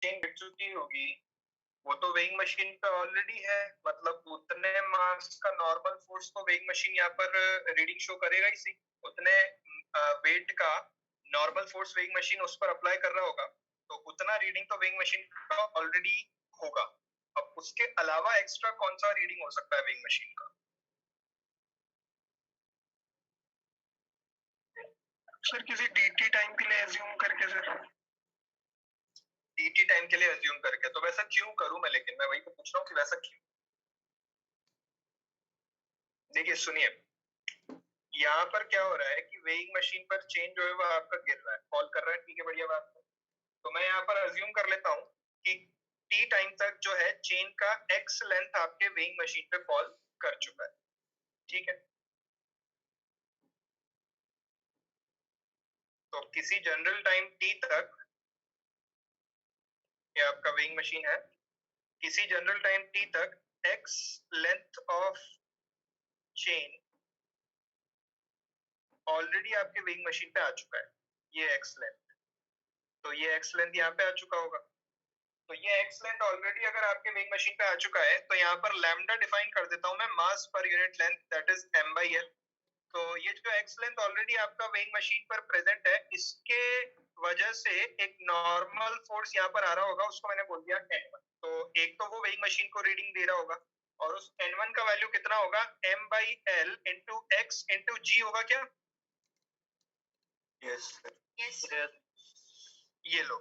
Chain गिर चुकी होगी वो तो वेइंग मशीन पे ऑलरेडी है, मतलब उतने मास का नॉर्मल फोर्स तो वेइंग मशीन यहाँ पर रीडिंग शो करेगा ही सही, उतने वेट का नॉर्मल फोर्स वेइंग मशीन उस पर अप्लाई कर रहा होगा, तो उतना रीडिंग तो वेइंग मशीन का ऑलरेडी होगा। अब उसके अलावा एक्स्ट्रा कौन सा रीडिंग हो सकता है वेइंग मशीन का? सर किसी डीटी टाइम के लिए एज्यूम करके सर। डीटी टाइम के लिए एज्यूम करके, तो वैसा क्यों करूं मैं? लेकिन मैं वही तो पूछ रहा हूँ कि वैसा क्यों। देखिए सुनिए, यहाँ पर क्या हो रहा है कि वेइंग मशीन पर चेन जो है वो आपका गिर रहा है, फॉल कर रहा है, ठीक है, बढ़िया बात है। तो मैं यहाँ पर अज्यूम कर लेता हूँ कि टी टाइम तक जो है चेन का एक्स लेंथ आपके वेइंग मशीन पे फॉल कर चुका है, ठीक है। तो किसी जनरल टाइम टी तक, ये आपका वेइंग मशीन है, किसी जनरल टाइम टी तक x length of chain already आपके वेइंग मशीन पे आ चुका है, ये एक्स लेंथ। तो ये एक्स लेंथ यहाँ पे आ चुका होगा। तो ये एक्स लेंथ ऑलरेडी अगर आपके वेइंग मशीन पे आ चुका है, तो यहाँ पर लैम्डा डिफाइन कर देता हूं मैं, मास पर unit length, that is m by l। तो ये जो एक्स लेंथ ऑलरेडी आपका वेइंग मशीन पर प्रेजेंट है, इसके वजह से एक नॉर्मल फोर्स यहाँ पर आ रहा होगा, उसको मैंने बोल दिया n1। तो एक तो वो वेइंग मशीन को रीडिंग दे रहा होगा, और उस n1 का वैल्यू कितना होगा? m by l into x into g होगा क्या? Yes sir. ये लो,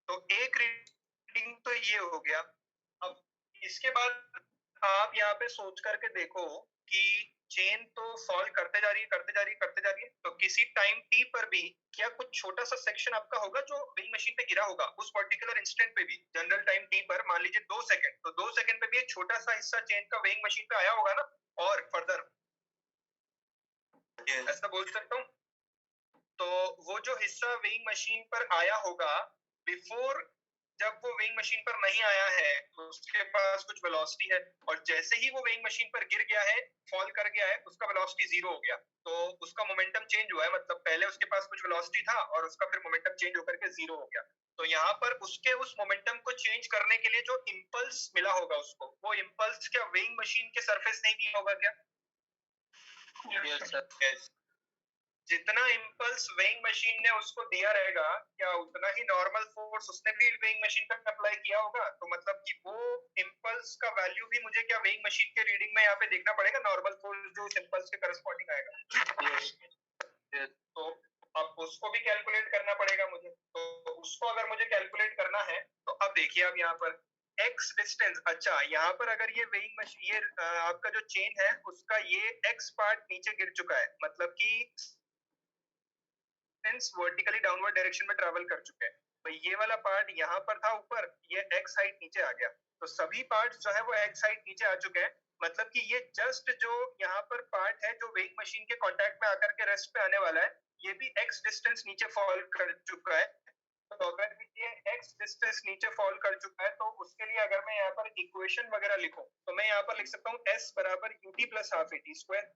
तो एक रीडिंग तो ये हो गया। अब इसके बाद आप यहाँ पे सोच करके देखो कि चेन तो फॉल करते जा रही है, करते जा रही है, करते जा रही है, तो किसी टाइम टी पर भी क्या कुछ छोटा सा सेक्शन आपका होगा जो वेइंग मशीन पे गिरा होगा उस पर्टिकुलर इंस्टेंट पे भी? जनरल टाइम टी पर मान लीजिए 2 सेकंड, तो 2 सेकंड पे भी एक छोटा सा हिस्सा चेन का वेइंग मशीन पे आया होगा ना, और फर्दर ऐसा बोल सकता हूँ। तो वो जो हिस्सा वेइंग मशीन पर आया होगा, बिफोर जब वो वेइंग मशीन पर नहीं आया है तो उसके पास कुछ वेलोसिटी है, और जैसे ही वो वेइंग मशीन पर गिर गया है, फॉल कर गया है, उसका वेलोसिटी जीरो हो गया, तो उसका मोमेंटम चेंज हुआ है, मतलब पहले उसके पास कुछ वेलोसिटी था और उसका फिर मोमेंटम चेंज होकर के जीरो हो गया। तो यहाँ पर उसके उस मोमेंटम को चेंज करने के लिए जो इंपल्स मिला होगा उसको, वो इंपल्स क्या वेइंग मशीन के सरफेस नहीं दिया होगा क्या? Yes sir. जितना इंपल्स वेइंग मशीन ने उसको दिया रहेगा, क्या उतना ही नॉर्मल फोर्स उसने भी वेइंग मशीन पर अप्लाई किया होगा? तो मतलब कि वो इंपल्स का वैल्यू भी मुझे क्या वेइंग मशीन के रीडिंग में यहाँ पे देखना पड़ेगा, नॉर्मल फोर्स जो उस इंपल्स के करस्पॉन्डिंग आएगा। तो अब उसको भी कैलकुलेट करना पड़ेगा मुझे। तो उसको अगर मुझे कैलकुलेट करना है, तो अब देखिए, अब यहाँ पर x डिस्टेंस, अच्छा यहाँ पर अगर ये वेइंग मशीन, ये आपका जो चेन है उसका ये x पार्ट नीचे गिर चुका है, मतलब कि वर्टिकली डाउनवर्ड डायरेक्शन में ट्रैवल कर चुके हैं, तो ये वाला पार्ट यहाँ पर था ऊपर, ये एक्स हाइट नीचे आ गया, तो सभी पार्ट जो है वो एक्स हाइट नीचे आ चुके हैं, मतलब कि ये जस्ट जो यहाँ पर पार्ट है जो वेइंग मशीन के कांटेक्ट में आकर के रेस्ट पे आने वाला है, ये भी एक्स डिस्टेंस नीचे फॉल कर चुका है। तो अगर ये एक्स डिस्टेंस नीचे फॉल कर चुका है, तो उसके लिए अगर मैं यहाँ पर इक्वेशन वगैरह लिखूं, तो मैं यहाँ पर लिख सकता हूँ s बराबर ut plus half at square,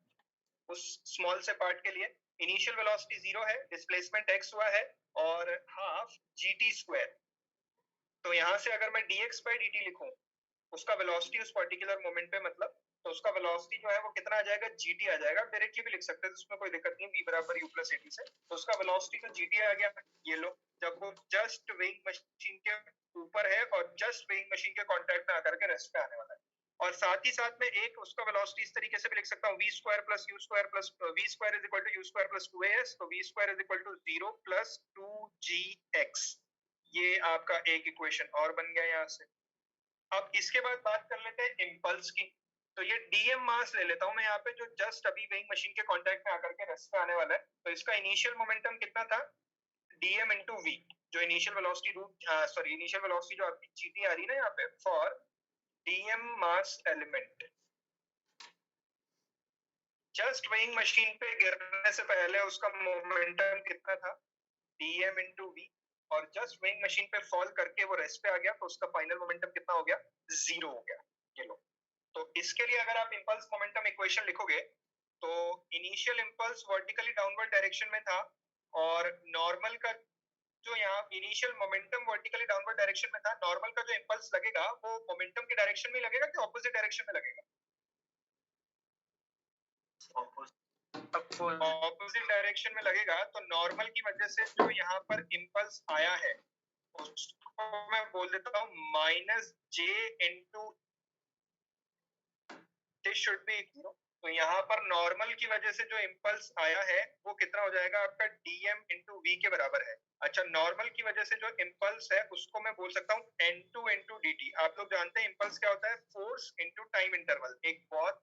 उस स्मॉल से पार्ट के लिए इनिशियल वेलोसिटी जीरो है, डिस्प्लेसमेंट x हुआ है, और हाफ gt स्क्वायर। तो यहाँ से अगर मैं dx बाई dt लिखूं, उसका वेलोसिटी उस पर्टिकुलर मोमेंट पे, मतलब तो उसका वेलोसिटी जो है वो कितना आ जाएगा? gt आ जाएगा। डायरेक्टली भी लिख सकते हैं, उसमें कोई दिक्कत नहीं, v बराबर u प्लस at से, तो उसका वेलोसिटी तो gt आ गया। ये लो, जब वो जस्ट वेइंग मशीन के ऊपर है और जस्ट वेइंग मशीन के कांटेक्ट में आकर के रेस्ट पे आने वाला है। और साथ ही साथ में एक उसका वेलोसिटी इस तरीके से भी लिख सकता हूँ, v square plus u square plus v square is equal to u square plus 2as, तो v square is equal to 0 plus 2gx। ये आपका एक इक्वेशन और बन गया यहाँ से। अब इसके बाद बात कर लेते हैं इम्पल्स की। तो ये डीएम मास ले लेता हूं मैं यहाँ पे, जो जस्ट अभी वेइंग मशीन के कांटेक्ट में आकर के रेस्ट पे आने वाला है, तो इसका इनिशियल मोमेंटम कितना था? डीएम इंटू वी, जो initial velocity root, sorry initial velocity जो आपकी जीटी आ रही है ना यहाँ पे, for dm mass element, just weighing machine पे गिरने से पहले उसका मोमेंटम कितना था? डीएम इंटू वी, और जस्ट वेइंग मशीन पे फॉल करके वो रेस्ट पे आ गया, तो उसका फाइनल मोमेंटम कितना हो गया? जीरो हो गया। ये लो, तो इसके लिए अगर आप इंपल्स मोमेंटम इक्वेशन लिखोगे, तो initial impulse vertically downward direction में था, और नॉर्मल का जो यहाँ initial momentum vertically downward direction में था, नॉर्मल का जो इंपल्स लगेगा वो मोमेंटम के डायरेक्शन में लगेगा कि ऑपोजिट डायरेक्शन में लगेगा? ऑपोजिट डायरेक्शन में लगेगा। तो नॉर्मल की वजह से जो यहाँ पर इंपल्स आया है उसको मैं बोल देता हूँ minus J into, this should be equal. तो यहाँ पर नॉर्मल की वजह से जो इंपल्स आया है वो कितना हो जाएगा आपका dm इंटू वी के बराबर है। अच्छा, नॉर्मल की वजह से जो इंपल्स है उसको मैं बोल सकता हूँ n2 इंटू dt। आप लोग जानते हैं इंपल्स क्या होता है? Force into time interval. एक बहुत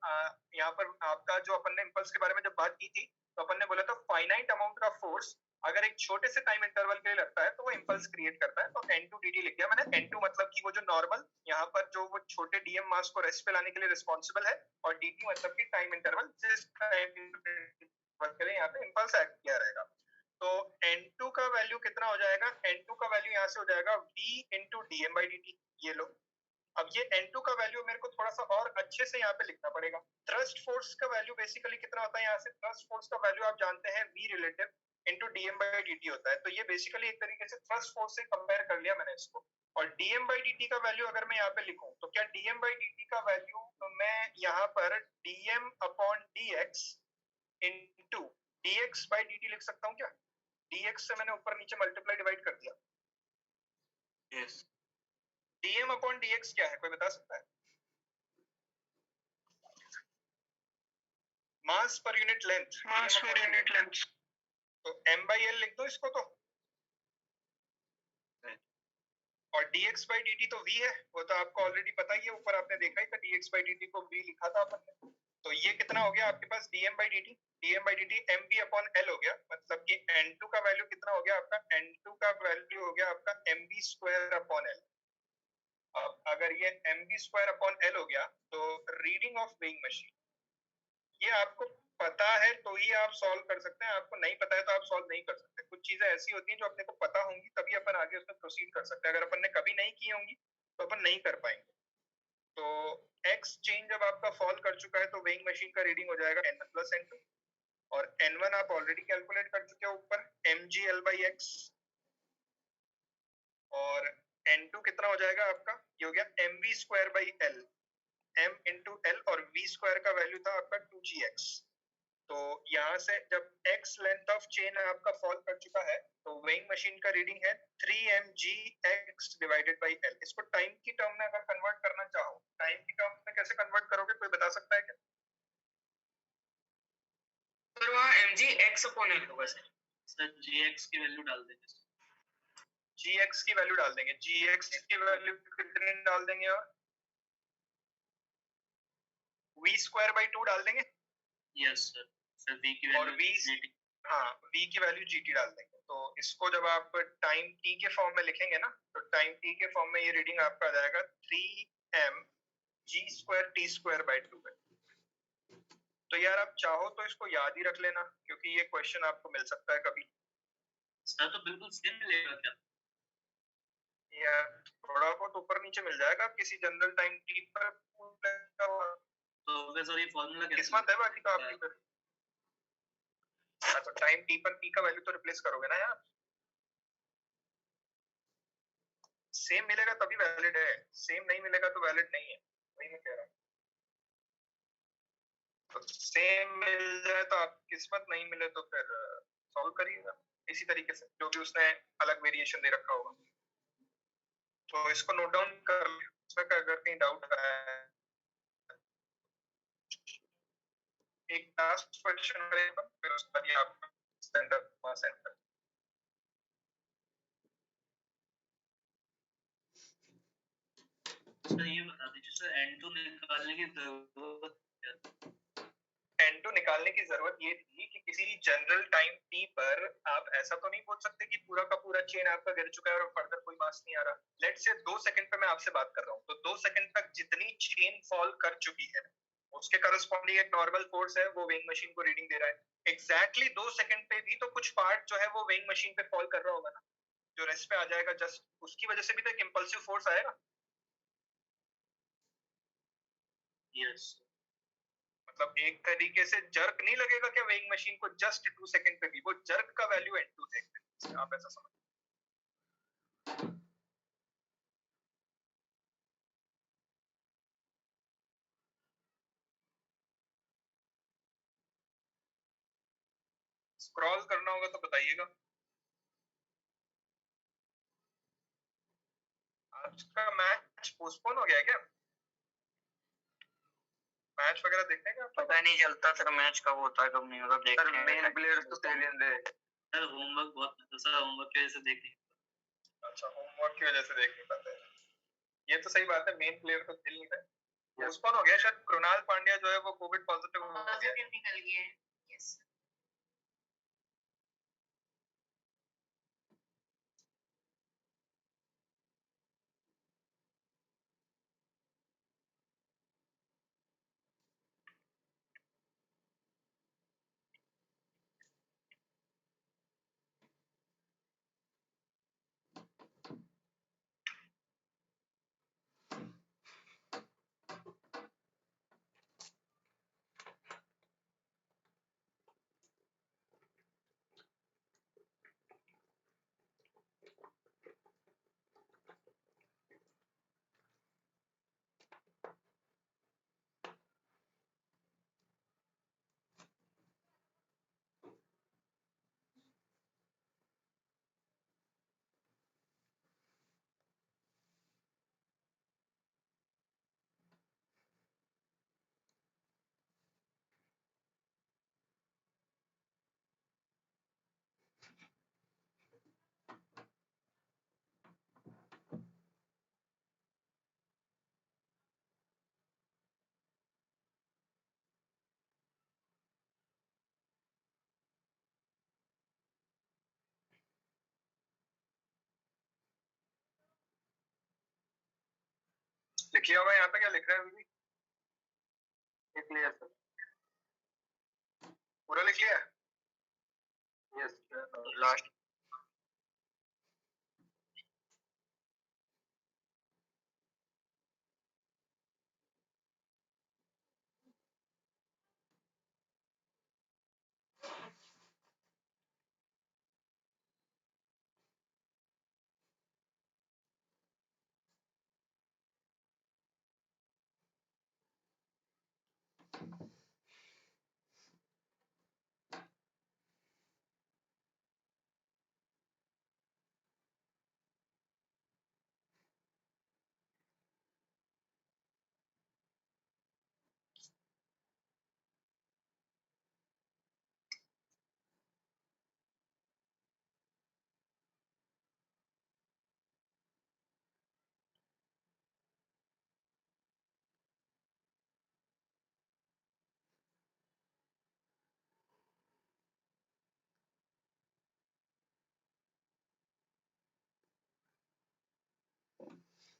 यहाँ पर आपका जो अपन ने इंपल्स के बारे में जब बात की थी तो अपन ने बोला था फाइनाइट अमाउंट का फोर्स अगर एक छोटे से टाइम इंटरवल के लिए लगता है तो वो इंपल्स क्रिएट करता है। तो n2 dt लिख दिया मैंने। n2 मतलब कि वो जो नॉर्मल यहाँ पर जो वो छोटे dm मास को रेस्ट पे लाने के लिए रिस्पॉन्सिबल है, और dt मतलब कि टाइम इंटरवल जिस टाइम के लिए यहाँ पे इंपल्स एक्ट किया रहेगा। तो n2 का वैल्यू कितना हो जाएगा? n2 का वैल्यू यहाँ से हो जाएगा v into dm by dt। ये लो, अब ये n2 का वैल्यू मेरे को थोड़ा सा और अच्छे से यहाँ पे लिखना पड़ेगा। थ्रस्ट फोर्स का वैल्यू बेसिकली कितना होता है? यहाँ से थ्रस्ट फोर्स का वैल्यू आप जानते हैं v relative into dm by dt होता है। तो ये बेसिकली एक तरीके से थ्रस्ट फोर्स से कंपेयर कर लिया मैंने इसको। और dm by dt का वैल्यू अगर मैं यहाँ पे लिखूं तो क्या dm by dt का वैल्यू तो मैं यहाँ पर dm upon dx into dx by dt लिख सकता हूँ क्या? dx से मैंने ऊपर नीचे मल्टीप्लाई डिवाइड कर दिया। yes. dm अपॉन dx क्या है, कोई बता सकता है? मास पर यूनिट लेंथ। मास पर यूनिट लेंथ। तो m by l लिख दो इसको तो। और dx by dt तो v है, वो तो आपको ऑलरेडी पता ही है, ऊपर आपने देखा ही था dx by dt को v लिखा था अपन ने। तो ये कितना हो गया आपके पास? dm by dt, dm by dt mv upon l हो गया। मतलब कि n2 का वैल्यू कितना हो गया आपका? n2 का वैल्यू हो गया आपका mv स्क्वायर अपॉन l। अब अगर ये mv स्क्वायर अपॉन l हो गया तो रीडिंग ऑफ वेइंग मशीन, ये आपको पता है तो ही आप सॉल्व कर सकते हैं, आपको नहीं पता है तो आप सॉल्व नहीं कर सकते। कुछ चीजें ऐसी होती हैं जो अपने को पता होंगी तभी अपन आगे उसमें प्रोसीड कर सकते हैं, अगर अपन ने कभी नहीं की होंगी तो अपन नहीं कर पाएंगे। तो x चेंज जब आपका फॉल कर चुका है तो वेइंग मशीन का रीडिंग हो जाएगा n1 प्लस n2, और n1 आप ऑलरेडी कैलकुलेट कर चुके हो ऊपर mgl by x, और n2 कितना हो जाएगा आपका? ये हो गया mv square by l, m into l, और v स्क्वायर का वैल्यू था आपका 2gx। तो यहाँ से जब x लेंथ ऑफ चेन आपका फॉल कर चुका है तो वेइंग मशीन का रीडिंग है 3mgx डिवाइडेड बाय l। इसको टाइम की टर्म में अगर कन्वर्ट करना चाहो, टाइम की टर्म में कैसे कन्वर्ट करोगे, कोई बता सकता है क्या? सर वहाँ mgx अपॉन l होगा सर gx की वैल्यू डाल देंगे। gx की वैल्यू डाल देंगे, gx की वैल्यू कितनी डाल देंगे? और v स्क्वायर बाय 2 डाल देंगे। यस सर, सर v की वैल्यू, और v, हाँ v की वैल्यू gt डाल देंगे। तो इसको जब आप टाइम t के फॉर्म में लिखेंगे ना तो टाइम t के फॉर्म में ये रीडिंग आपका आ जाएगा 3m g square t square by 2 है। तो यार आप चाहो तो इसको याद ही रख लेना क्योंकि ये क्वेश्चन आपको मिल सकता है कभी। सर तो बिल्कुल सेम मिलेगा क्या? यार थोड़ा बहुत ऊपर नीचे मिल जाएगा किसी जनरल टाइम t पर। तो सर ये फॉर्मूला कैसे? किस्मत है बाकी तो आपकी फिर। तो टाइम t पर p का वैल्यू तो रिप्लेस करोगे ना यार, सेम मिलेगा तभी वैलिड है, सेम नहीं मिलेगा तो वैलिड नहीं है, वही मैं कह रहा हूँ। तो सेम मिल जाए तो आप किस्मत, नहीं मिले तो फिर सॉल्व करिएगा इसी तरीके से जो भी उसने अलग वेरिएशन दे रखा होगा। तो इसको नोट डाउन कर ले, उसमें अगर कहीं डाउट है एक लास्ट क्वेश्चन करेगा फिर उसके बाद आप सेंटर वहां सेंटर। सर ये बता दीजिए सर n2 निकालने की जरूरत क्या? n2 निकालने की जरूरत ये थी कि किसी जनरल टाइम t पर आप ऐसा तो नहीं बोल सकते कि पूरा का पूरा चेन आपका गिर चुका है और फर्दर कोई मास नहीं आ रहा। लेट से 2 सेकंड पे मैं आपसे बात कर रहा हूँ तो 2 सेकंड तक जितनी चेन फॉल कर चुकी है उसके करस्पॉन्डिंग एक नॉर्मल फोर्स है वो वेइंग मशीन को रीडिंग दे रहा है। एग्जैक्टली 2 सेकंड पे भी तो कुछ पार्ट जो है वो वेइंग मशीन पे फॉल कर रहा होगा ना, जो रेस्ट पे आ जाएगा, जस्ट उसकी वजह से भी तो एक इंपल्सिव फोर्स आएगा। यस, मतलब एक तरीके से जर्क नहीं लगेगा क्या वेइंग मशीन को जस्ट 2 सेकंड पे भी? वो जर्क का वैल्यू n2 है, आप ऐसा समझ। स्क्रॉल करना होगा तो बताइएगा। आज का मैच पोस्टपोन हो गया है क्या? मैच वगैरह देखने का पता नहीं चलता सर, मैच कब होता है कब नहीं होता देखते हैं। मेन प्लेयर्स तो पहले दे सर होमवर्क बहुत सर होमवर्क की वजह से देख नहीं। अच्छा, होमवर्क की वजह से देख नहीं पाते। ये तो सही बात है, मेन प्लेयर तो खेल नहीं रहे। पोस्टपोन हो गया शायद। कृणाल पांड्या जो है वो कोविड पॉजिटिव निकल गया है। यस। लिखिए होगा यहाँ पे, क्या लिख रहा है अभी? लिख लिया सर, पूरा लिख लिया। Yes last.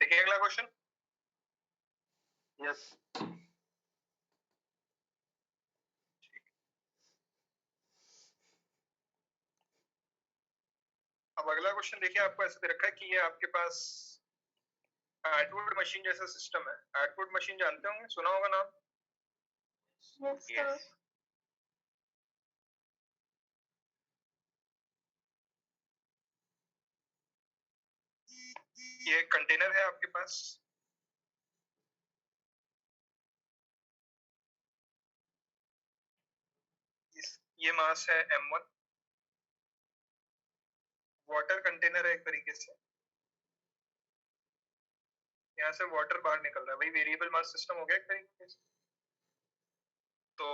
देखिए अगला क्वेश्चन। यस। अब अगला क्वेश्चन देखिए, आपको ऐसे दे रखा है कि ये आपके पास एटवुड मशीन जैसा सिस्टम है। एटवुड मशीन जानते होंगे, सुना होगा नाम। यस। ये एक कंटेनर है आपके पास। ये मास है m1। वाटर कंटेनर है एक तरीके से। यहाँ से वाटर बाहर निकल रहा है, वही वेरिएबल मास सिस्टम हो गया एक तरीके से। तो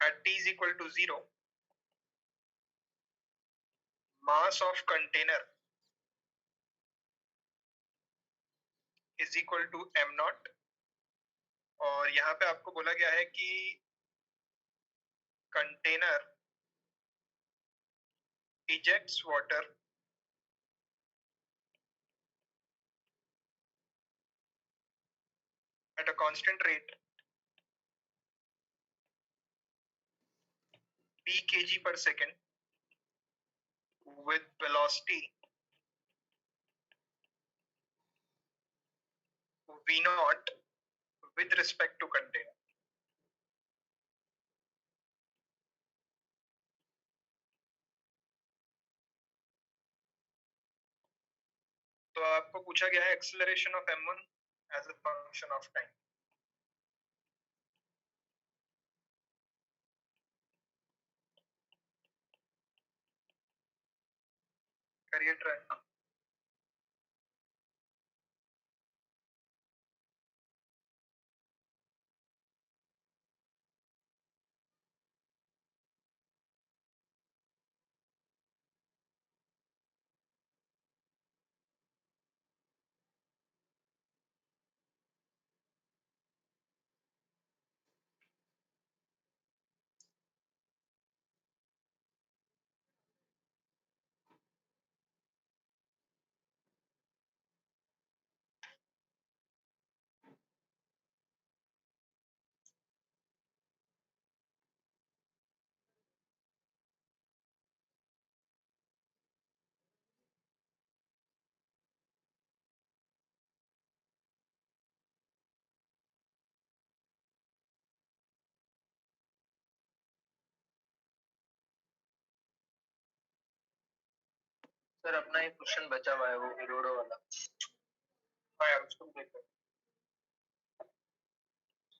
at t is equal to 0, mass of container is equal to m naught। और यहाँ पे आपको बोला गया है कि container ejects water at a constant rate p kg per second with velocity v naught with respect to container। तो आपको पूछा गया है acceleration of m1 as a function of time. करिए ट्राई। सर अपना एक क्वेश्चन बचा हुआ है वो इरोडो वाला। हाँ यार उसको भी देख लो,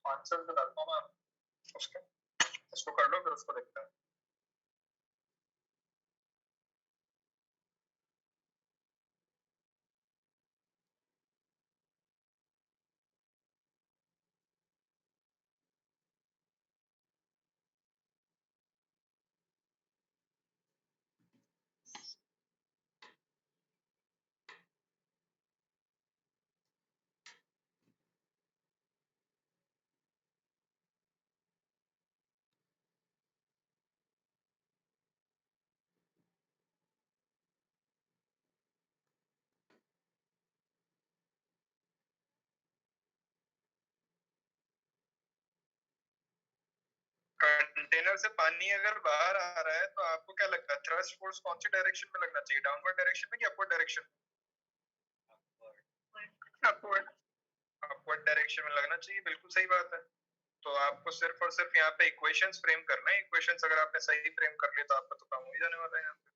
आंसर तो डालता हूँ मैं उसके, इसको कर लो फिर उसको देखते हैं। कंटेनर से पानी अगर बाहर आ रहा है तो आपको क्या लगता है थ्रस्ट फोर्स कौन सी डायरेक्शन में लगना चाहिए, डाउनवर्ड डायरेक्शन में कि upward direction? Upward, upward direction में लगना चाहिए, बिल्कुल सही बात है। तो आपको सिर्फ और सिर्फ यहाँ पे इक्वेशंस फ्रेम करना है, इक्वेशंस अगर आपने सही फ्रेम कर लिए तो आपका तो काम हो ही जाने वाला है यहाँ पे।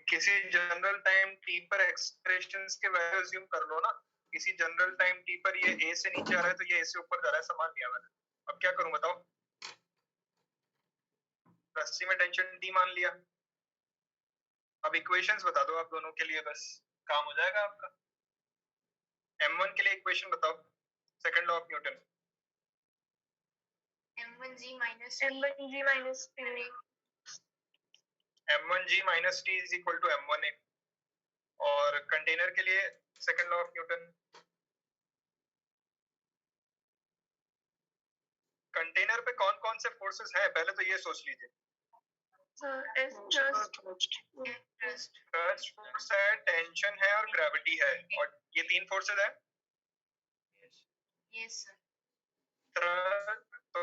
किसी जनरल टाइम टी पर एक्सप्रेशंस के वैल्यू अज्यूम कर लो ना, किसी जनरल टाइम टी पर ये ए से नीचे आ रहा है तो ये ए से ऊपर जा रहा है, समान लिया मैंने। अब क्या करूं बताओ, रस्सी में टेंशन टी मान लिया। अब इक्वेशंस बता दो आप दोनों के लिए, बस काम हो जाएगा आपका। m1 के लिए इक्वेशन बताओ, second law of Newton. m1g minus t m1g minus t is equal to m1a। और कंटेनर के लिए second law of Newton, container पे कौन कौन से फोर्सेस हैं पहले तो ये सोच लीजिए। थ्रस्ट फोर्स है, टेंशन है और ग्रेविटी है, और ये तीन फोर्सेस है। yes sir तो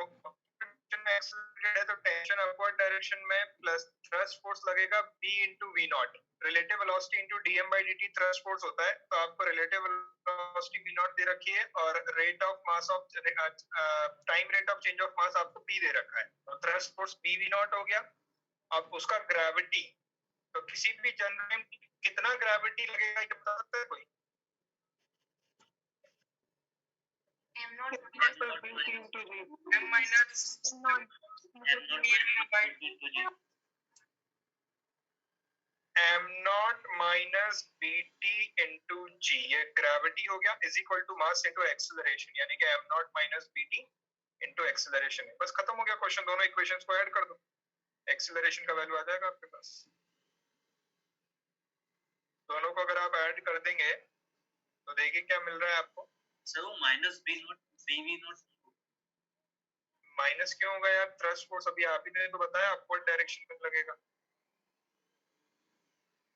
एक्सेलरेटेड है तो टेंशन अपवर्ड डायरेक्शन में प्लस थ्रस्ट फोर्स लगेगा b into v not, relative velocity into dm by dt thrust force होता है। तो आपको relative velocity v not they रखी है और rate of mass of time rate of change of mass आपको p दे रखा है, तो thrust force b v not हो गया। अब उसका ग्रेविटी, तो किसी भी जनरल में कितना ग्रेविटी लगेगा ये बता सकता है कोई? m not m minus m not minus bt into g, ये ग्रेविटी हो गया, is equal to mass into acceleration, यानी कि m not minus bt into acceleration. बस खत्म हो गया क्वेश्चन, दोनों इक्वेशंस को ऐड कर दो, एक्सेलरेशन का वैल्यू आ जाएगा आपके पास। दोनों को अगर आप ऐड कर देंगे तो देखिए क्या मिल रहा है आपको। सर वो minus b not b v not minus क्यों होगा यार, थ्रस्ट फोर्स अभी आप ही ने तो बताया अपवर्ड डायरेक्शन में लगेगा।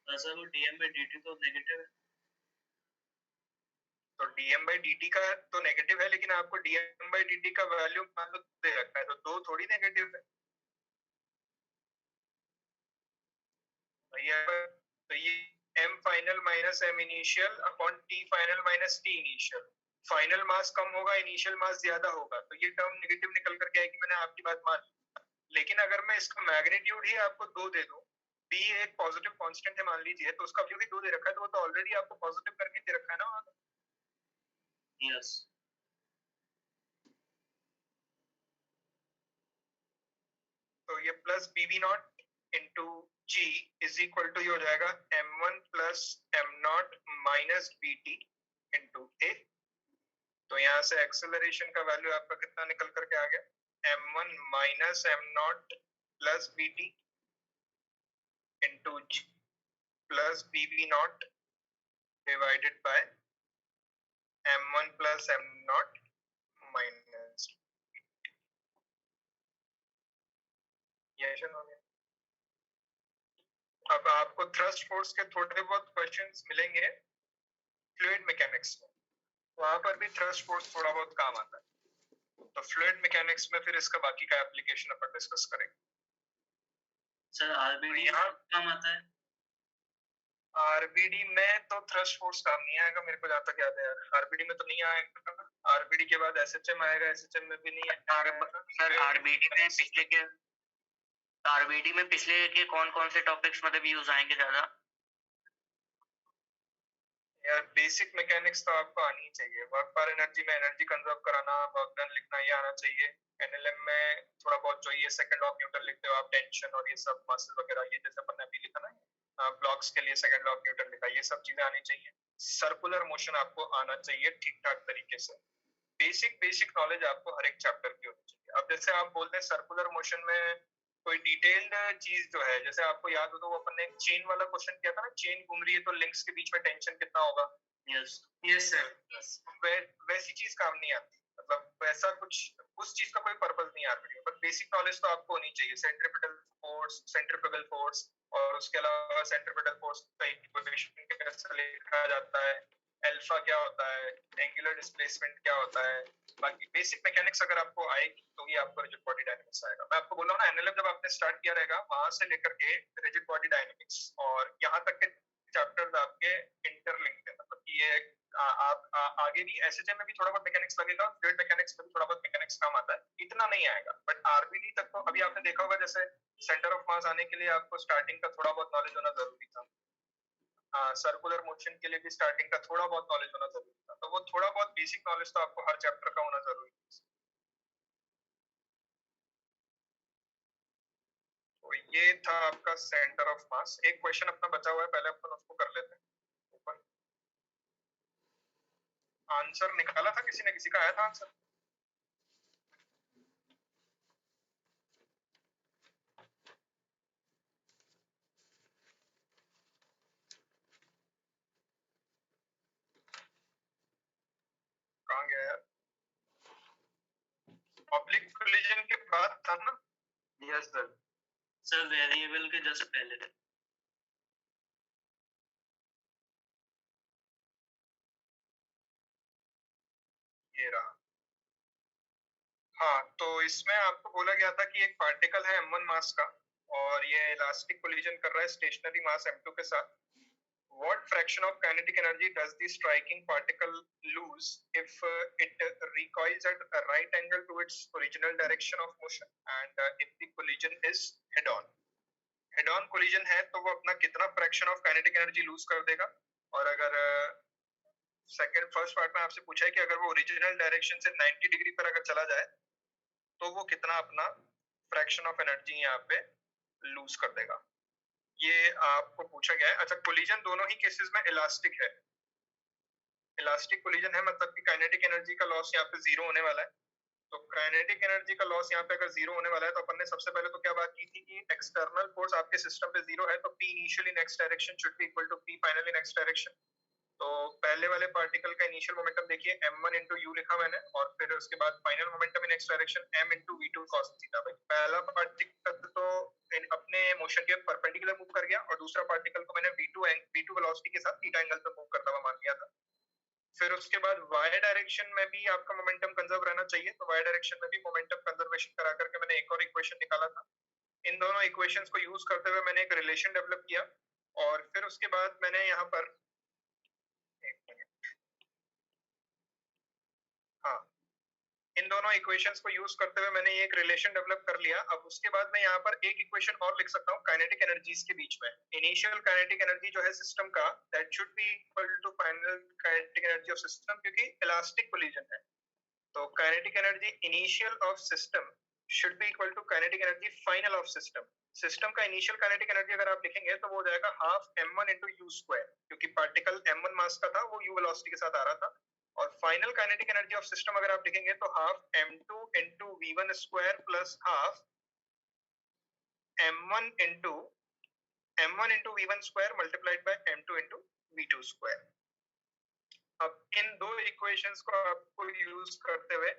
सर वो dm by dt तो नेगेटिव है। तो dm by dt का तो नेगेटिव है, लेकिन आपको dm by dt का वैल्यू मान लो दे रखा है, तो दो थोड़ी नेगेटिव है भैया। तो ये m final minus m initial upon t final minus t initial, final mass कम होगा, इनिशियल मास ज्यादा होगा, तो ये टर्म नेगेटिव निकल करके आएगी। मैंने आपकी बात मान ली, लेकिन अगर मैं इसका मैग्नीट्यूड ही आपको 2 दे दूं, b एक पॉजिटिव कांस्टेंट है मान लीजिए, तो उसका वैल्यू भी 2 दे रखा है, तो वो तो ऑलरेडी आपको पॉजिटिव करके दे रखा है ना। यस तो ये plus bv not into g is equal to ये हो जाएगा m1 plus m not minus bt into a। तो यहाँ से एक्सेलरेशन का वैल्यू आपका कितना निकल करके आ गया, m1 minus m not plus bt into g plus bv not divided by m1 plus m not minus. ये हो गया। अब आपको थ्रस्ट फोर्स के थोड़े बहुत क्वेश्चंस मिलेंगे फ्लूइड मैकेनिक्स में, वहां पर भी थ्रस्ट फोर्स थोड़ा बहुत काम आता है। तो फ्लूइड मैकेनिक्स में फिर इसका बाकी का एप्लीकेशन अपन डिस्कस करेंगे। सर आरबीडी काम आता है। आरबीडी में तो थ्रस्ट फोर्स काम नहीं आएगा मेरे को जहाँ तक याद है यार, आरबीडी में तो नहीं आएगा। आरबीडी के बाद एसएचएम आएगा, एसएचएम में भी नहीं आएगा। सर आरबीडी में पिछले के कौन कौन से टॉपिक्स मतलब यूज आएंगे ज्यादा? यार बेसिक मैकेनिक्स तो आपको आनी ही चाहिए। वर्क पर एनर्जी में एनर्जी कंजर्व कराना, वर्क डन लिखना, ये आना चाहिए। एनएलएम में थोड़ा बहुत जो ये सेकंड लॉ ऑफ न्यूटन लिखते हो आप, टेंशन और ये सब मसल वगैरह, ये जैसे अपन ने अभी लिखा ना ब्लॉक्स के लिए सेकंड लॉ ऑफ न्यूटन लिखा, ये सब चीजें आनी चाहिए। सर्कुलर मोशन आपको आना चाहिए ठीक ठाक तरीके से। बेसिक नॉलेज आपको हर एक चैप्टर की होनी चाहिए। अब जैसे आप बोलते हैं सर्कुलर मोशन में कोई डिटेल्ड चीज जो है, जैसे आपको याद हो तो वो अपन ने चेन वाला क्वेश्चन किया था ना, चेन घूम रही है तो लिंक्स के बीच में टेंशन कितना होगा। यस यस सर, वैसी चीज काम नहीं आती, मतलब वैसा कुछ उस चीज का कोई पर्पस नहीं आ रही, बट बेसिक नॉलेज तो आपको होनी चाहिए। सेंट्रीपिटल फोर्स और उसके अलावा सेंट्रीपिटल फोर्स का इक्वेशन कैसे लिखा जाता है, अल्फा क्या होता है, एंगुलर डिस्प्लेसमेंट क्या होता है। बाकी बेसिक मैकेनिक्स अगर आपको आएगी तो ही आपको रिजिड बॉडी डायनेमिक्स आएगा। मैं आपको बोल रहा हूँ ना, एनएलएम जब आपने स्टार्ट किया रहेगा वहां से लेकर के रिजिड बॉडी डायनेमिक्स और यहाँ तक के चैप्टर्स आपके इंटरलिंक्ड है, मतलब कि ये आप आगे भी एसएचएम में भी थोड़ा बहुत मैकेनिक्स लगेगा, फ्लूइड मैकेनिक्स में भी थोड़ा बहुत मैकेनिक्स काम आता है, इतना नहीं आएगा। बट आरबीडी तक तो अभी आपने देखा होगा, जैसे सेंटर ऑफ मास आने के लिए आपको स्टार्टिंग का थोड़ा बहुत नॉलेज होना जरूरी था। सर्कुलर मोशन के लिए भी स्टार्टिंग का थोड़ा बहुत नॉलेज होना जरूरी था, तो वो थोड़ा बहुत बेसिक नॉलेज तो आपको हर चैप्टर का होना जरूरी है। तो ये था आपका सेंटर ऑफ मास। एक क्वेश्चन अपना बचा हुआ है, पहले अपन उसको कर लेते हैं। ऊपर आंसर निकाला था किसी ने, किसी का आया था आंसर? कहाँ गया यार? ऑब्लिक कोलिजन के बाद था ना? Yes sir. सर वेरिएबल के जस्ट पहले। ये रहा। हाँ, तो इसमें आपको बोला गया था कि एक पार्टिकल है m1 मास का और ये इलास्टिक कोलिजन कर रहा है स्टेशनरी मास m2 के साथ। What fraction of kinetic energy does the striking particle lose if it recoils at a right angle to its original direction of motion and if the collision is head-on? Head-on collision है तो वो अपना कितना fraction of kinetic energy lose कर देगा? और अगर first part में आपसे पूछा है कि अगर वो ओरिजिनल डायरेक्शन से 90 डिग्री पर अगर चला जाए तो वो कितना अपना फ्रैक्शन ऑफ एनर्जी यहाँ पे लूज कर देगा, ये आपको पूछा गया है। अच्छा, कोलिजन दोनों ही केसेस में इलास्टिक है। इलास्टिक कोलिजन है मतलब कि काइनेटिक एनर्जी का लॉस यहाँ पे जीरो होने वाला है। तो काइनेटिक एनर्जी का लॉस यहाँ पे अगर जीरो होने वाला है तो अपन ने सबसे पहले तो क्या बात की थी कि एक्सटर्नल फोर्स आपके सिस्टम पे जीरो है तो P initial in x direction should be equal to P final in x direction. तो पहले वाले पार्टिकल का इनिशियल मोमेंटम देखिए m1 into u लिखा मैंने, और फिर उसके बाद फाइनल मोमेंटम इन x direction m into v2 cos theta. भाई पहला पार्टिकल तो अपने मोशन के परपेंडिकुलर मूव कर गया, और दूसरा पार्टिकल को मैंने v2 वेलोसिटी के साथ थीटा एंगल पे मूव करता हुआ मान लिया था। फिर उसके बाद y डायरेक्शन में भी आपका मोमेंटम कंजर्व रहना चाहिए, तो y डायरेक्शन में भी मोमेंटम कंजर्वेशन करा करके मैंने एक और इक्वेशन निकाला था। इन दोनों इक्वेशंस को यूज करते हुए मैंने एक रिलेशन डेवलप किया, और फिर उसके बाद मैंने यहाँ पर हाँ, इन दोनों इक्वेशंस को यूज करते हुए मैंने एक रिलेशन डेवलप कर लिया। अब उसके बाद मैं यहाँ पर एक इक्वेशन और लिख सकता हूँ काइनेटिक एनर्जीज के बीच में। इनिशियल काइनेटिक एनर्जी जो है सिस्टम का, that should be equal to final kinetic energy of system, क्योंकि इलास्टिक कोलिजन है। तो kinetic energy initial of system should be equal to kinetic energy final of system. System का initial kinetic energy अगर आप लिखेंगे तो वो हो जाएगा half m1 into u square, क्योंकि पार्टिकल m1 मास का था, वो u वेलोसिटी के साथ आ रहा था। और final kinetic energy of system अगर आप लिखेंगे तो half m2 into v1 square plus half m1 into v1 square multiplied bye m2 into v2 square. अब इन दो इक्वेशंस को आपको यूज करते हुए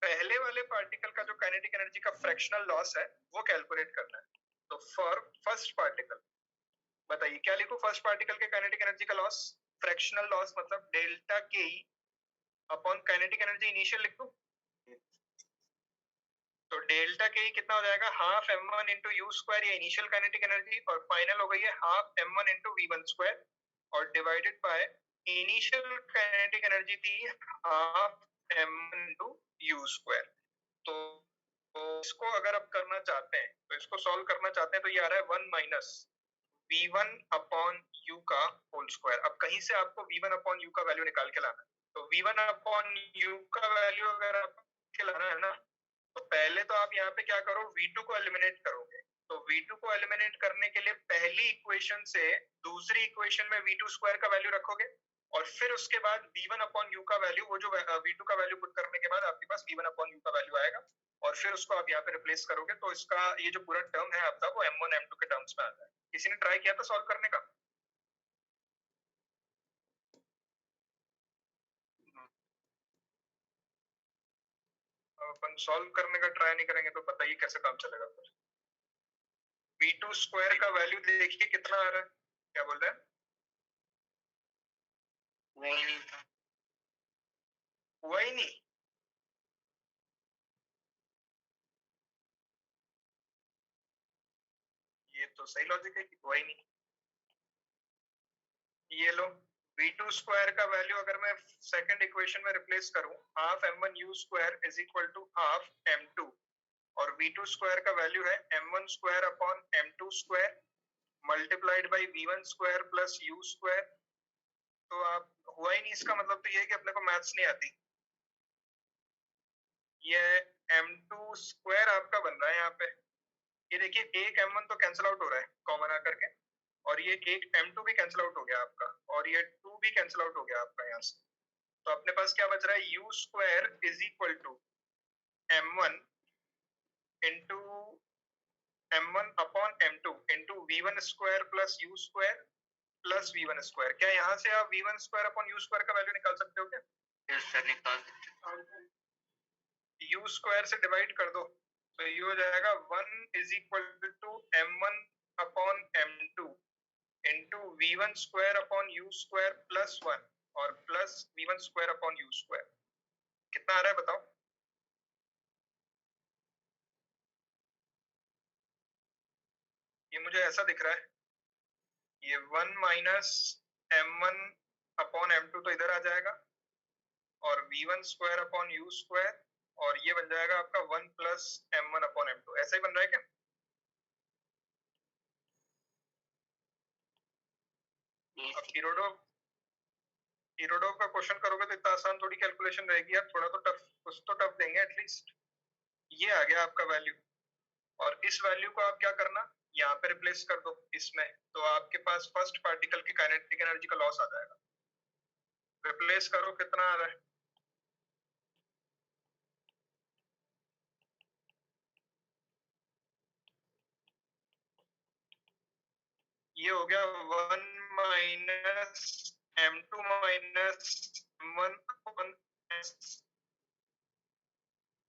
पहले वाले पार्टिकल का जो काइनेटिक एनर्जी का फ्रैक्शनल लॉस है वो कैलकुलेट करना है। तो फॉर फर्स्ट पार्टिकल बताइए क्या लिखूं? फर्स्ट पार्टिकल के काइनेटिक एनर्जी का लॉस, फ्रैक्शनल लॉस मतलब डेल्टा के अपॉन काइनेटिक एनर्जी इनिशियल लिख दूं? तो डेल्टा के कितना हो जाएगा? Half m1 into u square, ये इनिशियल काइनेटिक एनर्जी, और फाइनल हो गई है half m1 into v1 square, और divided by initial kinetic energy थी half m1 into u square. तो इसको अगर आप करना चाहते हैं, तो इसको सॉल्व करना चाहते हैं, तो ये आ रहा है 1 माइनस v1 अपॉन u का होल स्क्वायर। अब कहीं से आपको v1 अपॉन u का वैल्यू निकाल के लाना है, तो v1 अपॉन u का वैल्यू अगर आपको लाना है ना, तो पहले तो आप यहाँ पे क्या करो, v2 को एलिमिनेट करोगे। तो v2 को एलिमिनेट करने के लिए पहली इक्वेशन से दूसरी इक्वेशन में v2 स्क्वायर का वैल्यू रखोगे, और फिर उसके बाद v1 अपॉन u का वैल्यू, वो जो v2 का वैल्यू पुट करने के बाद आपके पास v1 अपॉन u का वैल्यू आएगा, और फिर उसको आप यहाँ पे रिप्लेस करोगे, तो इसका ये जो पूरा टर्म है आपका वो m1 m2 के टर्म्स में आता है। किसी ने ट्राई किया था सॉल्व करने का? अपन सॉल्व करने का ट्राई नहीं करेंगे तो बताइए कैसे काम चलेगा फिर। v2 स्क्वायर का वैल्यू देखिए कितना आ रहा है, क्या बोल रहे हैं? हुआ ही नहीं। ये तो सही लॉजिक है कि हुआ ही नहीं। ये लो, v2 स्क्वायर का वैल्यू अगर मैं सेकंड इक्वेशन में रिप्लेस करूं, half m1 u square is equal to half m2, और v2 स्क्वायर का वैल्यू है m1 square upon m2 square multiplied by v1 square plus u square. तो आप हुआ ही नहीं, इसका मतलब तो ये है कि अपने को मैथ्स नहीं आती। ये m2 स्क्वायर आपका बन रहा है यहाँ पे, ये देखिए एक m1 तो कैंसिल आउट हो रहा है कॉमन आकर के, और ये एक m2 भी कैंसिल आउट हो गया आपका, और ये 2 भी कैंसिल आउट हो गया आपका यहाँ से। तो अपने पास क्या बच रहा है? u square is equal to m1 into m1 upon m2 into v1 square plus u square plus v1 square. क्या यहाँ से आप v1 square upon u square का वैल्यू निकाल सकते हो क्या? यस सर, निकाल सकते। u स्क्वायर से डिवाइड कर दो, तो ये हो जाएगा 1 is equal to m1 upon m2 into v1 square upon u square plus 1 और plus v1 square upon u square. कितना आ रहा है बताओ? ये मुझे ऐसा दिख रहा है, ये 1 माइनस m1 अपॉन m2 तो इधर आ जाएगा, और v1 square upon u square, और ये बन जाएगा आपका 1 प्लस m1 अपॉन m2। ऐसा ही बन रहा है क्या? अब इरोडोव का क्वेश्चन करोगे तो इतना आसान थोड़ी कैलकुलेशन रहेगी यार, थोड़ा तो टफ, कुछ तो टफ देंगे एटलीस्ट। ये आ गया आपका वैल्यू, और इस वैल्यू को आप क्या करना, यहाँ पे रिप्लेस कर दो इसमें, तो आपके पास फर्स्ट पार्टिकल की काइनेटिक एनर्जी का लॉस आ जाएगा। रिप्लेस करो, कितना आ रहा है? ये हो गया 1 minus m2 minus m1 upon s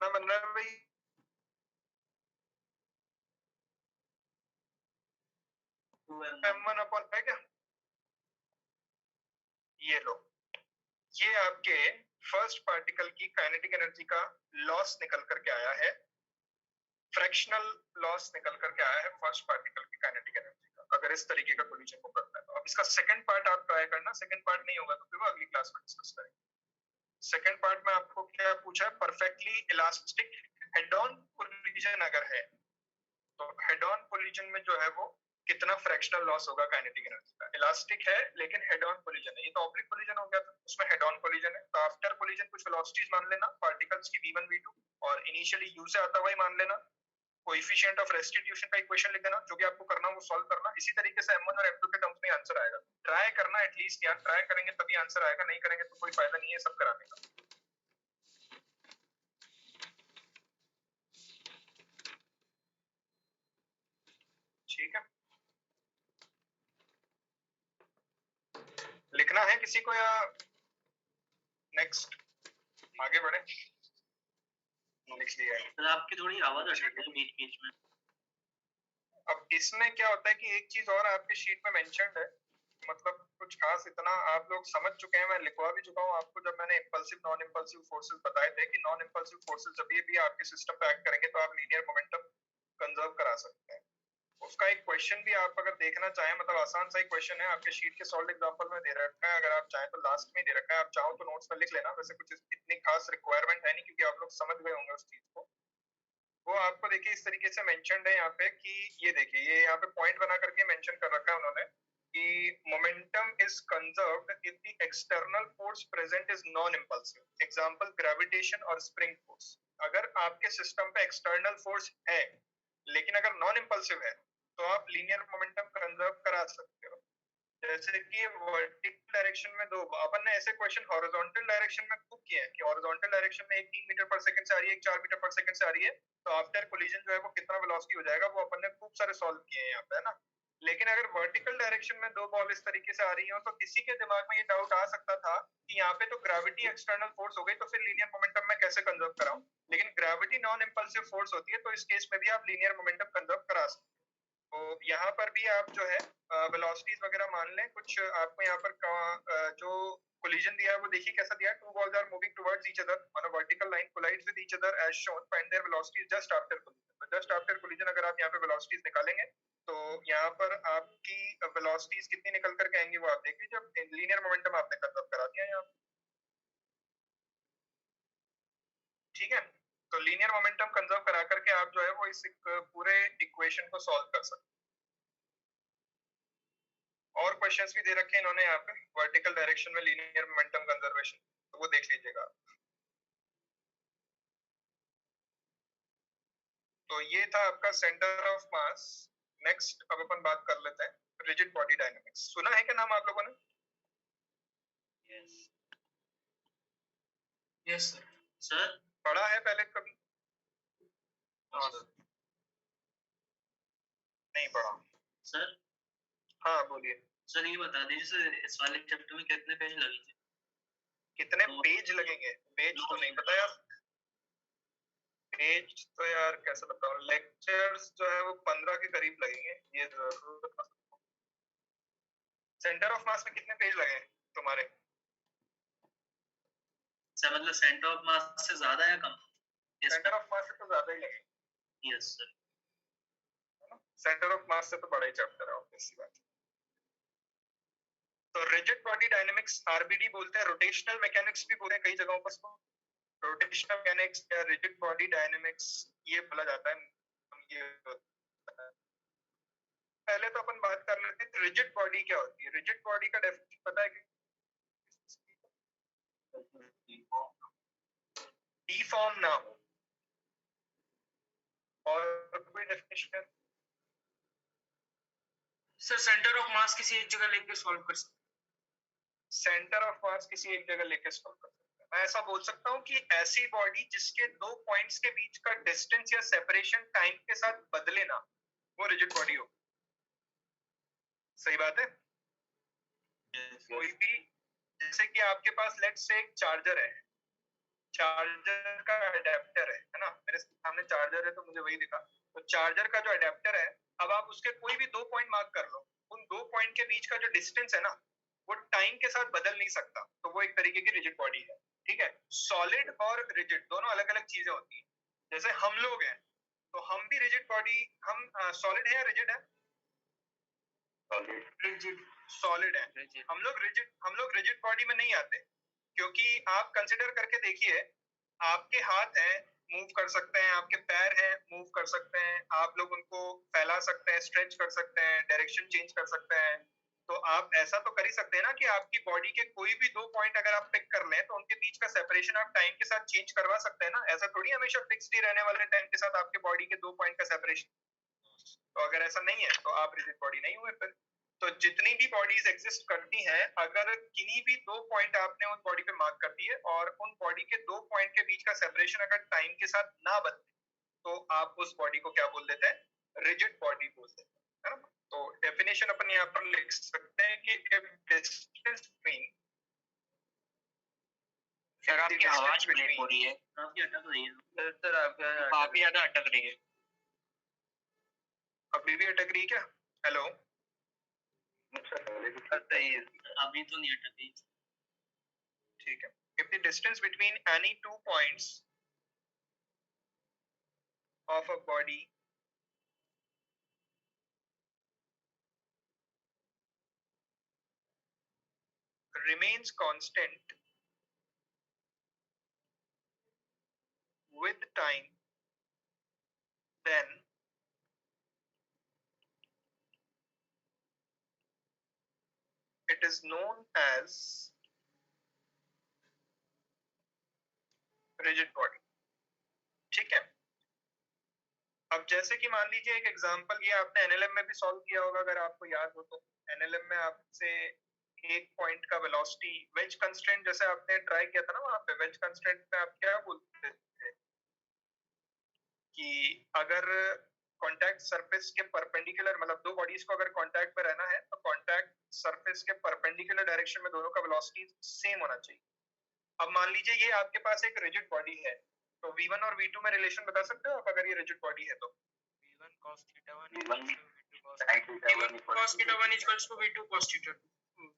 ना बन रहा है भाई, m1 upon है क्या? ये लो, ये आपके फर्स्ट पार्टिकल की काइनेटिक एनर्जी का लॉस निकल करके आया है, फ्रैक्शनल लॉस निकल करके आया है फर्स्ट पार्टिकल की काइनेटिक एनर्जी का, अगर इस तरीके का कोलिजन को करता है। तो अब इसका सेकंड पार्ट आप ट्राई करना, सेकंड पार्ट नहीं होगा तो फिर वो अगली क्लास में डिस्कस करेंगे। सेकंड पार्ट में आपको क्या पूछा है, perfectly elastic head on collision अगर है तो हेड ऑन कोलिजन में जो है वो कितना फ्रैक्शनल लॉस होगा काइनेटिक एनर्जी का। इलास्टिक है लेकिन हेड ऑन कोलिजन है, ये तो ऑब्लिक कोलिजन हो गया था, उसमें हेड ऑन कोलिजन है। तो आफ्टर कोलिजन कुछ वेलोसिटीज मान लेना पार्टिकल्स की v1 v2, और इनिशियली u से आता हुआ ही मान लेना। कोएफिशिएंट ऑफ रेस्टिट्यूशन का इक्वेशन लिख देना, जो भी आपको करना वो सॉल्व करना। इसी तरीके से m1 और m2 के टर्म्स में आंसर आएगा। ट्राई करना एटलीस्ट यार, ट्राई करेंगे तभी आंसर आएगा, नहीं करेंगे तो कोई फायदा नहीं है सब कराने का। ठीक है, लिखना है किसी को या नेक्स्ट आगे बढ़े? लिख लिया है। तो आपकी थोड़ी आवाज आ रही है बीच बीच में। अब इसमें क्या होता है कि एक चीज और आपके शीट में मेंशन्ड है, मतलब कुछ खास इतना आप लोग समझ चुके हैं, मैं लिखवा भी चुका हूँ आपको जब मैंने इंपल्सिव नॉन इंपल्सिव फोर्सेस बताए थे कि नॉन इंपल्सिव फोर्सेस जब भी आपके सिस्टम पे एक्ट करेंगे तो आप लीनियर मोमेंटम कंजर्व करा सकते हैं। उसका एक क्वेश्चन भी आप अगर देखना चाहें, मतलब आसान सा ही क्वेश्चन है, आपके शीट के सॉल्व एग्जांपल में दे रखा है, अगर आप चाहें तो लास्ट में दे रखा है, आप चाहो तो नोट्स में लिख लेना। वैसे कुछ इतनी खास रिक्वायरमेंट है नहीं क्योंकि आप लोग समझ गए होंगे उस चीज को। वो आपको देखिए इस तरीके से मेंशन्ड है यहाँ पे कि ये देखिए, ये यहाँ पे पॉइंट बना करके मेंशन कर रखा है उन्होंने कि momentum is conserved if the external force present is non impulsive, example gravitation और स्प्रिंग फोर्स। अगर आपके सिस्टम पे एक्सटर्नल फोर्स है लेकिन अगर नॉन इंपल्सिव है तो आप लीनियर मोमेंटम कंजर्व करा सकते हो। जैसे कि वर्टिकल डायरेक्शन में दो, अपन ने ऐसे क्वेश्चन हॉरिजॉन्टल डायरेक्शन में खूब किए हैं कि हॉरिजॉन्टल डायरेक्शन में एक 3 मीटर पर सेकंड से आ रही है, एक 4 मीटर पर सेकंड से आ रही है, तो आफ्टर कोलिजन जो है वो कितना वेलोसिटी हो जाएगा, वो अपन ने खूब सारे सॉल्व किए हैं यहाँ पे, है ना। लेकिन अगर वर्टिकल डायरेक्शन में दो बॉल इस तरीके से आ रही हो तो किसी के दिमाग में ये डाउट आ सकता था कि यहाँ पे तो ग्रेविटी एक्सटर्नल फोर्स हो गई तो फिर लीनियर मोमेंटम में कैसे कंजर्व कराऊं। लेकिन ग्रेविटी नॉन इंपल्सिव फोर्स होती है तो इस केस में भी आप लीनियर मोमेंटम कंजर्व करा सकते हैं। तो यहाँ पर भी आप जो है वेलोसिटीज वगैरह मान लें। कुछ आपको यहाँ पर जो कोलिजन दिया है वो देखिए कैसा दिया है, two balls are moving towards each other on a vertical line collides with each other as shown, find their velocities just after collision. तो जस्ट आफ्टर कोलिजन अगर आप यहाँ पे वेलोसिटीज निकालेंगे तो यहाँ पर आपकी वेलोसिटीज कितनी निकल करके आएंगी वो आप देख लीजिए। जब लीनियर मोमेंटम आपने कंजर्व करा दिया यहाँ, ठीक है। तो लीनियर मोमेंटम कंजर्व करा करके आप जो है वो इस पूरे इक्वेशन को सॉल्व कर सकते हैं। और क्वेश्चंस भी दे रखे हैं इन्होंने यहाँ पे वर्टिकल डायरेक्शन में लीनियर मोमेंटम कंजर्वेशन, तो वो देख लीजिएगा। तो ये था आपका सेंटर ऑफ मास। नेक्स्ट अब अपन बात कर लेते हैं रिजिड बॉडी डायनामिक्स। सुना है क्या नाम आप लोगों ने? Yes yes sir. सर पढ़ा है पहले कभी? नहीं पढ़ा सर। हाँ बोलिए सर। ये बता दीजिए सर, इस वाले चैप्टर में कितने पेज लगेंगे? कितने पेज लगेंगे? पेज तो नहीं पता यार, पेज तो यार कैसे बताऊं। लेक्चर्स जो है वो 15 के करीब लगेंगे, ये जरूर बता सकता हूं। सेंटर ऑफ मास में कितने पेज लगे तुम्हारे? सर मतलब सेंटर ऑफ मास से ज्यादा या कम? सेंटर ऑफ मास से तो ज्यादा ही लगेगा। Yes sir. Centre of mass से तो बड़ा ही चैप्टर है, ऑब्वियस सी बात। तो रिजिड बॉडी डायनामिक्स आरबीडी बोलते हैं, रोटेशनल मैकेनिक्स भी बोलते हैं कई जगहों पर इसको। रोटेशनल मैकेनिक्स या रिजिड बॉडी डायनामिक्स ये बोला जाता है। ये पहले तो अपन बात कर लेते हैं रिजिड बॉडी क्या होती है। रिजिड बॉडी का डेफिनेशन पता है कि डीफॉर्म ना हो, और कोई डेफिनेशन है? सर सेंटर ऑफ मास किसी एक जगह लेके सॉल्व कर सकते हैं। सेंटर ऑफ मास किसी एक जगह लेके सॉल्व कर सकते हैं। मैं ऐसा बोल सकता हूँ कि ऐसी बॉडी जिसके दो पॉइंट्स के बीच का डिस्टेंस या सेपरेशन टाइम के साथ बदले ना, वो रिजिड बॉडी हो। सही बात है। कोई भी जैसे कि आपके पास लेट्स से एक चार्जर है, चार्जर का अडेप्टर है ना, मेरे सामने चार्जर है तो मुझे वही दिखा, तो चार्जर का जो अडेप्टर है, अब आप उसके कोई भी 2 पॉइंट मार्क कर लो, उन 2 पॉइंट के बीच का जो डिस्टेंस है ना, वो टाइम के साथ बदल नहीं सकता, तो वो एक तरीके की रिजिड बॉडी है, ठीक है। सॉलिड और रिजिड दोनों अलग अलग चीजें होती हैं। जैसे हम लोग हैं तो हम भी रिजिड बॉडी, हम सॉलिड है या रिजिड है? सॉलिड है। हम लोग रिजिड बॉडी में नहीं आते, क्योंकि आप कंसिडर करके देखिए, आपके हाथ हैं, मूव कर सकते हैं, आपके पैर हैं, मूव कर सकते हैं, आप लोग उनको फैला सकते हैं, स्ट्रेच कर सकते हैं, डायरेक्शन चेंज कर सकते हैं, तो आप ऐसा तो कर ही सकते हैं ना कि आपकी बॉडी के कोई भी 2 पॉइंट अगर आप पिक कर लें तो उनके बीच का सेपरेशन आप टाइम के साथ चेंज करवा सकते हैं ना, ऐसा थोड़ी हमेशा फिक्स्ड ही रहने वाले टाइम के साथ आपके बॉडी के 2 पॉइंट का सेपरेशन। तो अगर ऐसा नहीं है तो आप रिजिड बॉडी नहीं हुए फिर। तो जितनी भी बॉडीज एग्जिस्ट करती हैं, अगर किन्हीं भी 2 पॉइंट आपने उन बॉडी पे मार्क कर दिए और उन बॉडी के 2 पॉइंट के बीच का सेपरेशन अगर टाइम के साथ ना बदले, तो आप उस बॉडी को क्या बोल देते हैं? रिजिड बॉडी बोल देते हैं, है ना। तो डेफिनेशन अपन यहाँ पर लिख सकते हैं कि डिस्टेंस बिटवीन, सर आपकी आवाज ब्रेक हो रही है, काफी अटक रही है सर आपका काफी ज्यादा अटक रही है। अभी भी अटक रही है क्या? हेलो, सही है। अभी तो नहीं अटक रही। ठीक है। If the distance between any 2 points of a body remains constant with time, then it is known as rigid body, ठीक है। अब जैसे कि मान लीजिए एक एग्जांपल, ये आपने एनएलएम में भी सॉल्व किया होगा अगर आपको याद हो तो। एनएलएम में आपसे एक पॉइंट का वेलोसिटी वेज कंस्ट्रेंट, जैसे आपने ट्राई किया था ना, वहां पे वेज कंस्ट्रेंट में आप क्या बोलते थे कि अगर कांटेक्ट सरफेस के परपेंडिकुलर, मतलब 2 बॉडीज को अगर कांटेक्ट पे रहना है तो कांटेक्ट सरफेस के परपेंडिकुलर डायरेक्शन में दोनों का वेलोसिटी सेम होना चाहिए। अब मान लीजिए ये आपके पास एक रिजिड बॉडी है, तो V1 और V2 में रिलेशन बता सकते हो आप अगर ये रिजिड बॉडी है तो? V1 cos theta 1 V1 cos theta 1 equals to V2 cos theta 2।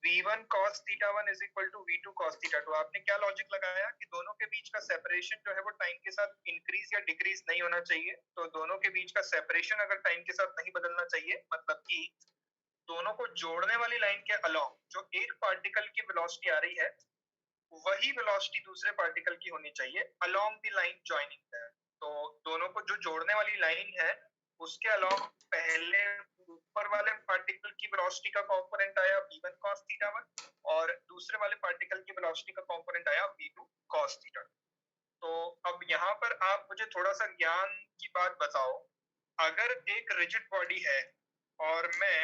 V1 cos theta 1 is equal to V2 cos theta 2। आपने क्या लॉजिक लगाया कि दोनों के बीच का सेपरेशन जो है वो टाइम के साथ इंक्रीज या डिक्रीज नहीं होना चाहिए, तो दोनों के बीच का सेपरेशन अगर टाइम के साथ नहीं बदलना चाहिए, मतलब कि दोनों को जोड़ने वाली लाइन के अलोंग जो एक पार्टिकल की वेलोसिटी आ रही है, वही वेलोसिटी दूसरे पार्टिकल की होनी चाहिए along the line joining their. तो दोनों को जो जोड़ने वाली लाइन है उसके अलोंग पहले ऊपर वाले पार्टिकल की वेलोसिटी का कंपोनेंट आया V1 cos theta 1 और दूसरे वाले पार्टिकल की वेलोसिटी का कंपोनेंट आया V2 cos theta 2। तो अब यहाँ पर आप मुझे थोड़ा सा ज्ञान की बात बताओ, अगर एक रिजिड बॉडी है और मैं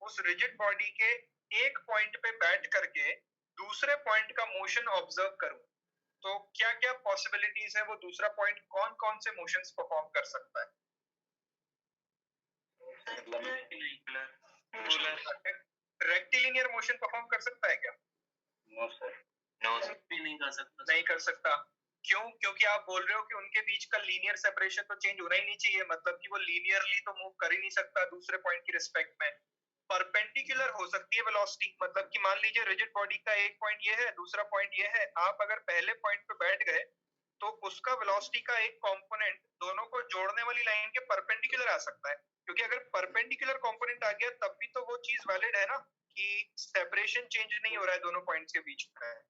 उस रिजिड बॉडी के एक पॉइंट पे बैठ करके दूसरे पॉइंट का मोशन ऑब्जर्व करूं, तो क्या क्या पॉसिबिलिटीज है, वो दूसरा पॉइंट कौन कौन से मोशंस परफॉर्म कर सकता है? रेक्टिलिनियर मोशन परफॉर्म कर सकता है क्या? नो सर, नो सर, नहीं कर सकता। नहीं कर सकता। क्यों? क्योंकि आप बोल रहे हो कि उनके बीच का लीनियर सेपरेशन तो चेंज होना ही नहीं चाहिए, मतलब कि वो लीनियरली तो मूव कर ही नहीं सकता दूसरे पॉइंट की रिस्पेक्ट में। परपेंडिकुलर हो सकती है वेलोसिटी, मतलब कि मान लीजिए रिजिड बॉडी का एक पॉइंट ये है, दूसरा पॉइंट ये है, आप अगर पहले पॉइंट पे बैठ गए तो उसका वेलोसिटी का एक कंपोनेंट दोनों को जोड़ने वाली लाइन के परपेंडिकुलर आ सकता है, क्योंकि अगर परपेंडिकुलर कंपोनेंट आ गया तब भी तो वो चीज वैलिड है ना कि सेपरेशन चेंज नहीं हो रहा है दोनों पॉइंट्स के बीच में।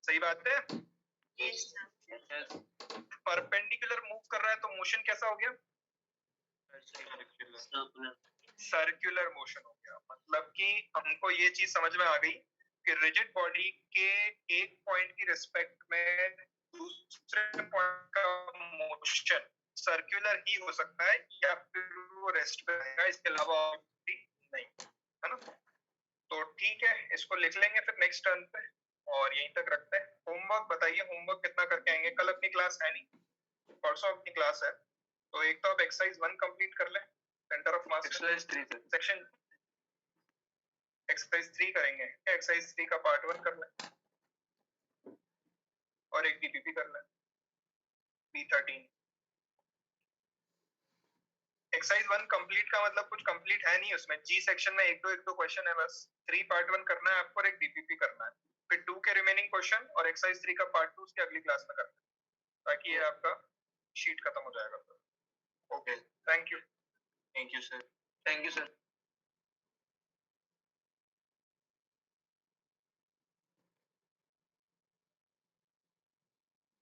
सही बात है? परपेंडिकुलर मूव कर रहा है तो मोशन कैसा हो गया? सर्कुलर मोशन हो गया। मतलब कि हमको ये चीज समझ में आ गई कि रिजिड बॉडी के एक पॉइंट की रिस्पेक्ट में दूसरे पॉइंट का मोशन सर्कुलर ही हो सकता है या फिर वो रेस्ट पे रहेगा, इसके अलावा नहीं, है ना। तो ठीक है, इसको लिख लेंगे फिर नेक्स्ट टर्न पे और यहीं तक रखते हैं। होमवर्क बताइए, होमवर्क कितना करके आएंगे? कल अपनी क्लास है नहीं, परसों अपनी क्लास है, तो एक तो आप एक्सरसाइज 1 कंप्लीट कर लें, centre of mass exercise 3 section exercise 3 करेंगे। एक्सरसाइज 3 का पार्ट 1 करना है और एक डीपीपी करना है B13। एक्सरसाइज 1 कंप्लीट का मतलब कुछ कंप्लीट है नहीं उसमें, जी सेक्शन में एक दो क्वेश्चन है बस। 3 पार्ट 1 करना है आपको और एक डीपीपी करना है, फिर 2 के रिमेनिंग क्वेश्चन और एक्सरसाइज 3 का पार्ट 2 उसके अगली क्लास में करना है, ताकि ये आपका शीट खत्म हो जाएगा। Okay, thank you sir.